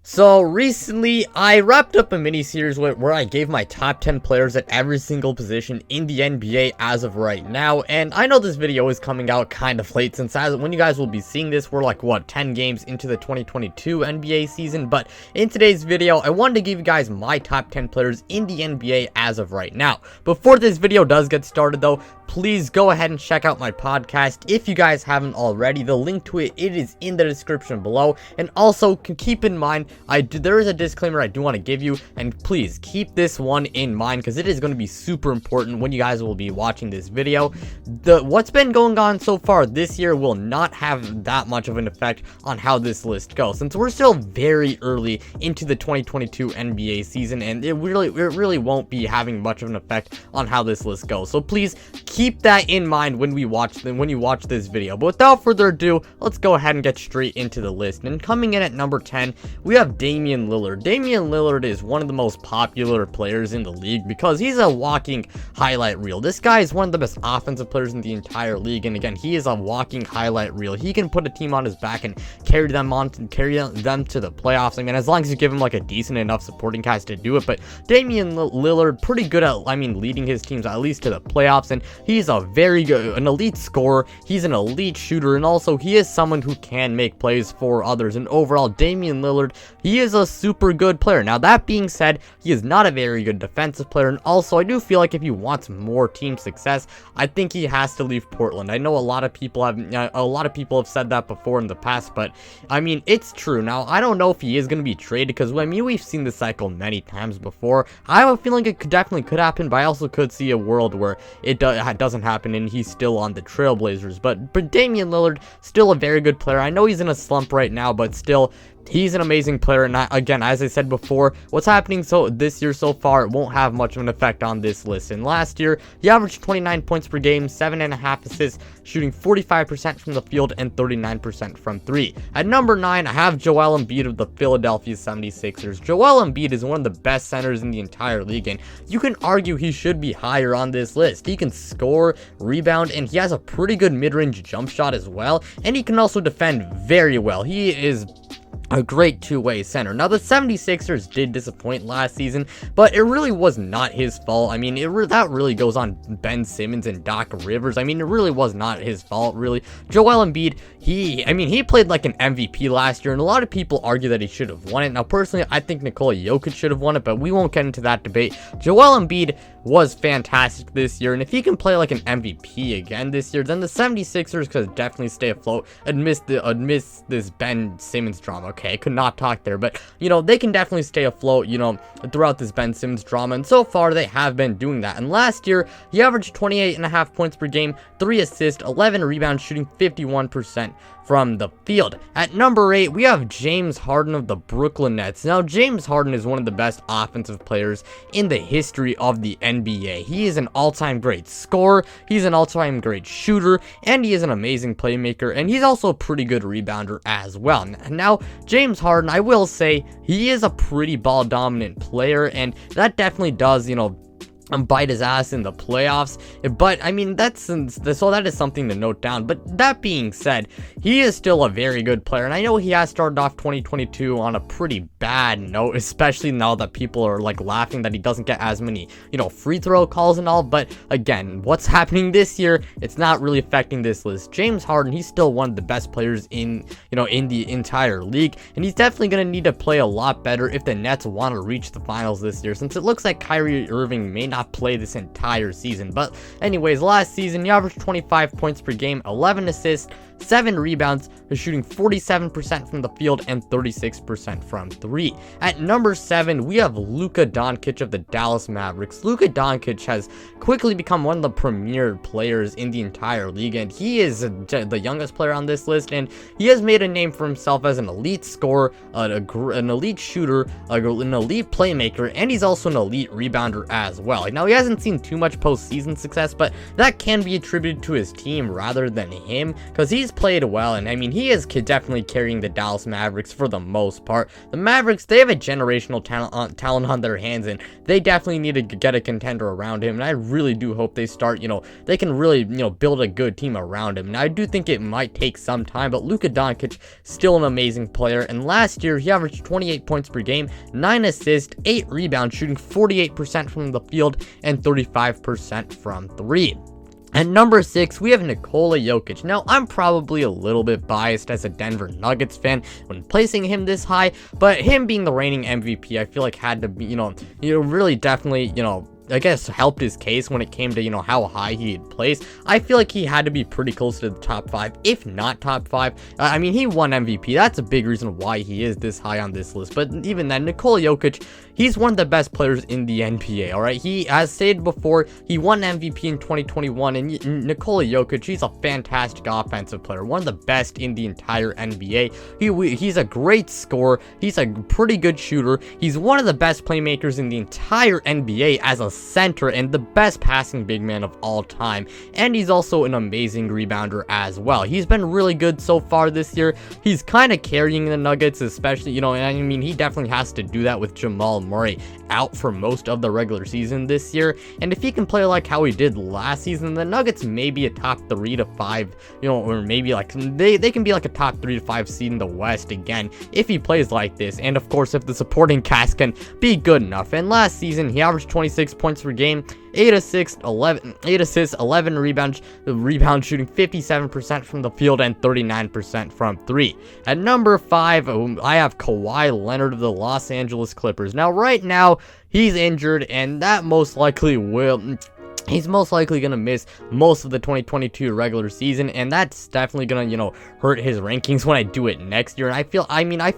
So recently, I wrapped up a mini-series where I gave my top 10 players at every single position in the NBA as of right now, and I know this video is coming out kind of late since when you guys will be seeing this, we're like, 10 games into the 2022 NBA season, but in today's video, I wanted to give you guys my top 10 players in the NBA as of right now. Before this video does get started though, please go ahead and check out my podcast if you guys haven't already. The link to it is in the description below, and also keep in mind, there is a disclaimer I do want to give you, and please keep this one in mind because it is going to be super important when you guys will be watching this video. What's been going on so far this year will not have that much of an effect on how this list goes, since we're still very early into the 2022 NBA season, and it really won't be having much of an effect on how this list goes. So please keep that in mind when you watch this video. But without further ado, let's go ahead and get straight into the list. And coming in at number 10, we have Damien Lillard. Damien Lillard is one of the most popular players in the league because he's a walking highlight reel. This guy is one of the best offensive players in the entire league, and again, he is a walking highlight reel. He can put a team on his back and carry them to the playoffs. I mean, as long as you give him like a decent enough supporting cast to do it. But Damien Lillard, pretty good at, leading his teams at least to the playoffs, and he's a very good, an elite scorer. He's an elite shooter, and also he is someone who can make plays for others. And overall, Damien Lillard, he is a super good player. Now, that being said, he is not a very good defensive player, and also I do feel like if he wants more team success, I think he has to leave Portland. I know a lot of people have said that before in the past, but I mean, it's true. Now, I don't know if he is going to be traded because we've seen this cycle many times before. I have a feeling it definitely could happen, but I also could see a world where it doesn't happen and he's still on the Trailblazers. But Damien Lillard, still a very good player. I know he's in a slump right now, but still, he's an amazing player. And again, as I said before, what's happening this year so far, it won't have much of an effect on this list. And last year, he averaged 29 points per game, 7.5 assists, shooting 45% from the field and 39% from three. At number 9, I have Joel Embiid of the Philadelphia 76ers. Joel Embiid is one of the best centers in the entire league, and you can argue he should be higher on this list. He can score, rebound, and he has a pretty good mid-range jump shot as well, and he can also defend very well. He is a great two-way center. Now, the 76ers did disappoint last season, but it really was not his fault. I mean, that really goes on Ben Simmons and Doc Rivers. I mean, it really was not his fault, really. Joel Embiid, he played like an MVP last year, and a lot of people argue that he should have won it. Now, personally, I think Nikola Jokic should have won it, but we won't get into that debate. Joel Embiid was fantastic this year, and if he can play like an MVP again this year, then the 76ers could definitely stay afloat amidst this Ben Simmons drama. Okay, I could not talk there, but they can definitely stay afloat, throughout this Ben Simmons drama, and so far they have been doing that. And last year, he averaged 28.5 points per game, 3 assists, 11 rebounds, shooting 51% from the field. At number 8, we have James Harden of the Brooklyn Nets. Now, James Harden is one of the best offensive players in the history of the NBA. He is an all-time great scorer, he's an all-time great shooter, and he is an amazing playmaker, and he's also a pretty good rebounder as well. Now, James Harden, I will say, he is a pretty ball-dominant player, and that definitely does, bite his ass in the playoffs. But I mean, that is something to note down. But that being said, he is still a very good player, and I know he has started off 2022 on a pretty bad note, especially now that people are like laughing that he doesn't get as many free throw calls and all. But again, what's happening this year, it's not really affecting this list. James Harden, he's still one of the best players in the entire league, and he's definitely going to need to play a lot better if the Nets want to reach the finals this year, since it looks like Kyrie Irving may not play this entire season. But anyways, last season he averaged 25 points per game, 11 assists, 7 rebounds, shooting 47% from the field and 36% from three. At number 7, we have Luka Doncic of the Dallas Mavericks. Luka Doncic has quickly become one of the premier players in the entire league, and he is the youngest player on this list, and he has made a name for himself as an elite scorer, an elite shooter, an elite playmaker, and he's also an elite rebounder as well. Now, he hasn't seen too much postseason success, but that can be attributed to his team rather than him, because he's he's played well, and I mean, he is definitely carrying the Dallas Mavericks for the most part. The Mavericks, they have a generational talent on their hands, and they definitely need to get a contender around him, and I really do hope they start, they can really, build a good team around him. And I do think it might take some time, but Luka Jokic, still an amazing player, and last year, he averaged 28 points per game, 9 assists, 8 rebounds, shooting 48% from the field, and 35% from 3. At number 6, we have Nikola Jokic. Now, I'm probably a little bit biased as a Denver Nuggets fan when placing him this high, but him being the reigning MVP, I feel like had to be, really definitely, I guess helped his case when it came to, how high he had placed. I feel like he had to be pretty close to the top 5, if not top 5. I mean, he won MVP. That's a big reason why he is this high on this list. But even then, Nikola Jokic, he's one of the best players in the NBA, all right? He, as stated before, he won MVP in 2021, and Nikola Jokic, he's a fantastic offensive player, one of the best in the entire NBA. He's a great scorer. He's a pretty good shooter. He's one of the best playmakers in the entire NBA as a center and the best passing big man of all time, and he's also an amazing rebounder as well. He's been really good so far this year. He's kind of carrying the Nuggets, especially, and I mean, he definitely has to do that with Jamal Murray out for most of the regular season this year, and if he can play like how he did last season, the Nuggets may be a top 3 to 5, or maybe like they can be like a top 3 to 5 seed in the West again if he plays like this, and of course if the supporting cast can be good enough. And last season he averaged 26 points per game, 8 assists, 11 rebounds, shooting 57% from the field and 39% from 3. At number 5, I have Kawhi Leonard of the Los Angeles Clippers. Now, right now, he's injured, and that most likely will... He's most likely going to miss most of the 2022 regular season, and that's definitely going to, hurt his rankings when I do it next year. And I feel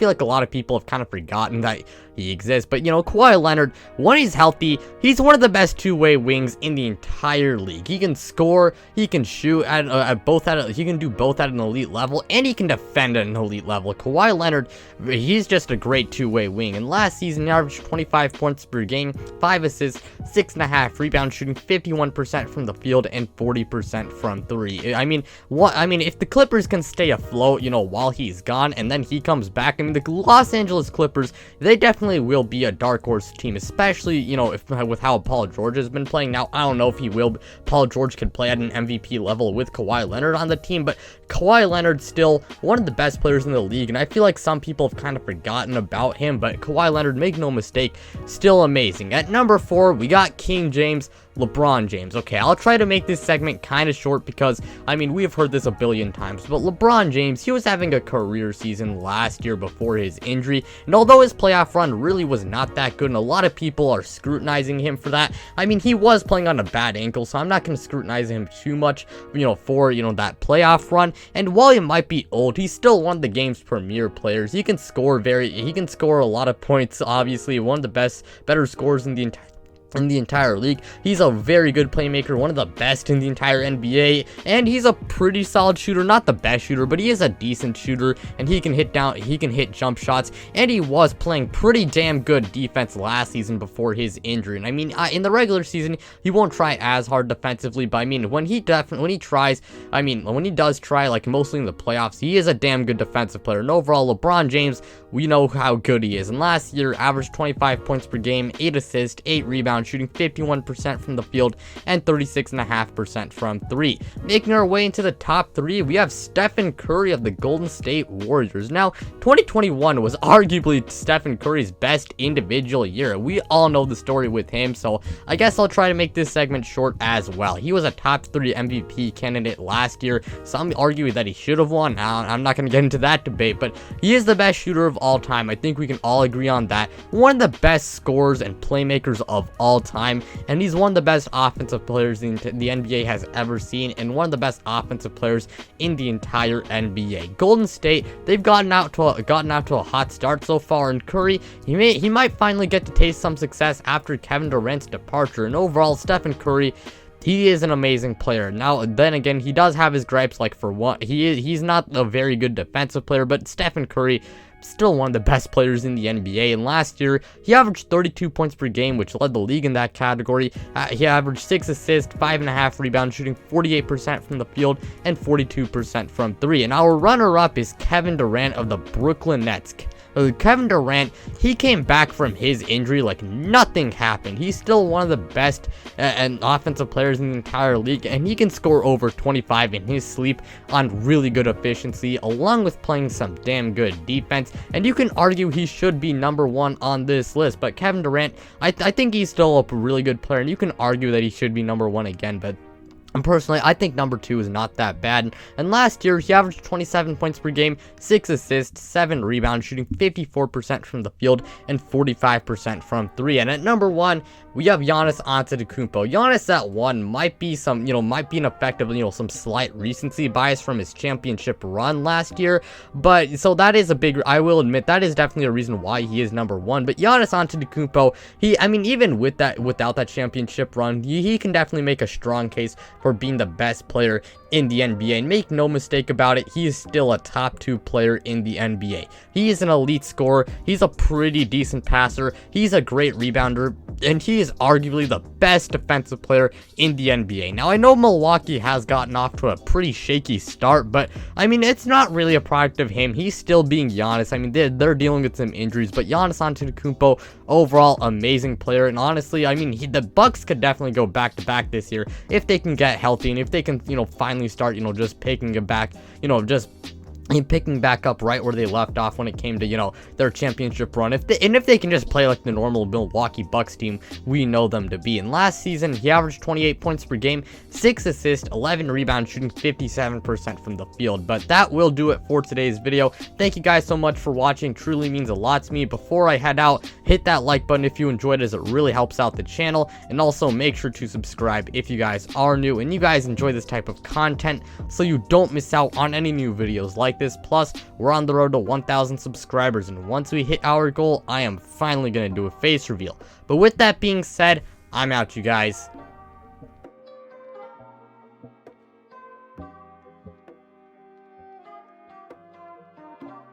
like a lot of people have kind of forgotten that he exists. But, Kawhi Leonard, when he's healthy, he's one of the best two-way wings in the entire league. He can score, he can shoot he can do both at an elite level, and he can defend at an elite level. Kawhi Leonard, he's just a great two-way wing. And last season, he averaged 25 points per game, 5 assists, 6.5 rebounds, shooting 51% from the field and 40% from 3. I mean, if the Clippers can stay afloat, while he's gone, and then he comes back, I mean, the Los Angeles Clippers, they definitely will be a dark horse team, especially, with how Paul George has been playing. Now, I don't know if Paul George could play at an MVP level with Kawhi Leonard on the team, but Kawhi Leonard's still one of the best players in the league, and I feel like some people have kind of forgotten about him, but Kawhi Leonard, make no mistake, still amazing. At number 4, we got King James, LeBron James. Okay, I'll try to make this segment kind of short because, I mean, we have heard this a billion times, but LeBron James, he was having a career season last year before his injury, and although his playoff run really was not that good, and a lot of people are scrutinizing him for that, I mean, he was playing on a bad ankle, so I'm not going to scrutinize him too much, for, that playoff run, and while he might be old, he's still one of the game's premier players. He can score a lot of points, obviously, one of the better scorers in the entire league. He's a very good playmaker, one of the best in the entire NBA, and he's a pretty solid shooter, not the best shooter, but he is a decent shooter, and he can hit jump shots, and he was playing pretty damn good defense last season before his injury. And I mean, in the regular season, he won't try as hard defensively, but I mean, when he does try, like mostly in the playoffs, he is a damn good defensive player. And overall, LeBron James, we know how good he is, and last year averaged 25 points per game, 8 assists, 8 rebounds, shooting 51% from the field and 36.5% from 3. Making our way into the top 3, we have Stephen Curry of the Golden State Warriors. Now, 2021 was arguably Stephen Curry's best individual year. We all know the story with him, so I guess I'll try to make this segment short as well. He was a top 3 MVP candidate last year. Some argue that he should have won. Now, I'm not going to get into that debate, but he is the best shooter of all time. I think we can all agree on that. One of the best scorers and playmakers of all time, and he's one of the best offensive players the NBA has ever seen, and one of the best offensive players in the entire NBA. Golden State, they've gotten out to a hot start so far, and Curry, he might finally get to taste some success after Kevin Durant's departure. And overall, Stephen Curry, he is an amazing player. Now, then again, he does have his gripes, like for one, he's not a very good defensive player, but Stephen Curry, still one of the best players in the NBA, and last year, he averaged 32 points per game, which led the league in that category. He averaged 6 assists, 5.5 rebounds, shooting 48% from the field, and 42% from 3. And our runner-up is Kevin Durant of the Brooklyn Nets. Kevin Durant, he came back from his injury like nothing happened. He's still one of the best and offensive players in the entire league, and he can score over 25 in his sleep on really good efficiency, along with playing some damn good defense. And you can argue he should be number 1 on this list, but Kevin Durant, I think he's still a really good player, and you can argue that he should be number 1 again, but personally, I think number 2 is not that bad. And last year, he averaged 27 points per game, 6 assists, 7 rebounds, shooting 54% from the field and 45% from 3. And at number 1, we have Giannis Antetokounmpo. Giannis at 1 might be might be an effect of, some slight recency bias from his championship run last year. But so that is I will admit, that is definitely a reason why he is number 1. But Giannis Antetokounmpo, even without that championship run, he can definitely make a strong case for being the best player in the NBA. And make no mistake about it, he is still a top 2 player in the NBA. He is an elite scorer. He's a pretty decent passer. He's a great rebounder, and he is arguably the best defensive player in the NBA. Now, I know Milwaukee has gotten off to a pretty shaky start, but it's not really a product of him. He's still being Giannis. They're dealing with some injuries, but Giannis Antetokounmpo, overall amazing player. And honestly, the Bucks could definitely go back to back this year if they can get healthy, and if they can, finally start, just picking it back, picking back up right where they left off when it came to, their championship run. If they can just play like the normal Milwaukee Bucks team we know them to be. And last season, he averaged 28 points per game, 6 assists, 11 rebounds, shooting 57% from the field. But that will do it for today's video. Thank you guys so much for watching. Truly means a lot to me. Before I head out, hit that like button if you enjoyed, as it really helps out the channel. And also make sure to subscribe if you guys are new and you guys enjoy this type of content, so you don't miss out on any new videos like this. Plus, we're on the road to 1,000 subscribers, and once we hit our goal, I am finally going to do a face reveal. But with that being said, I'm out, you guys.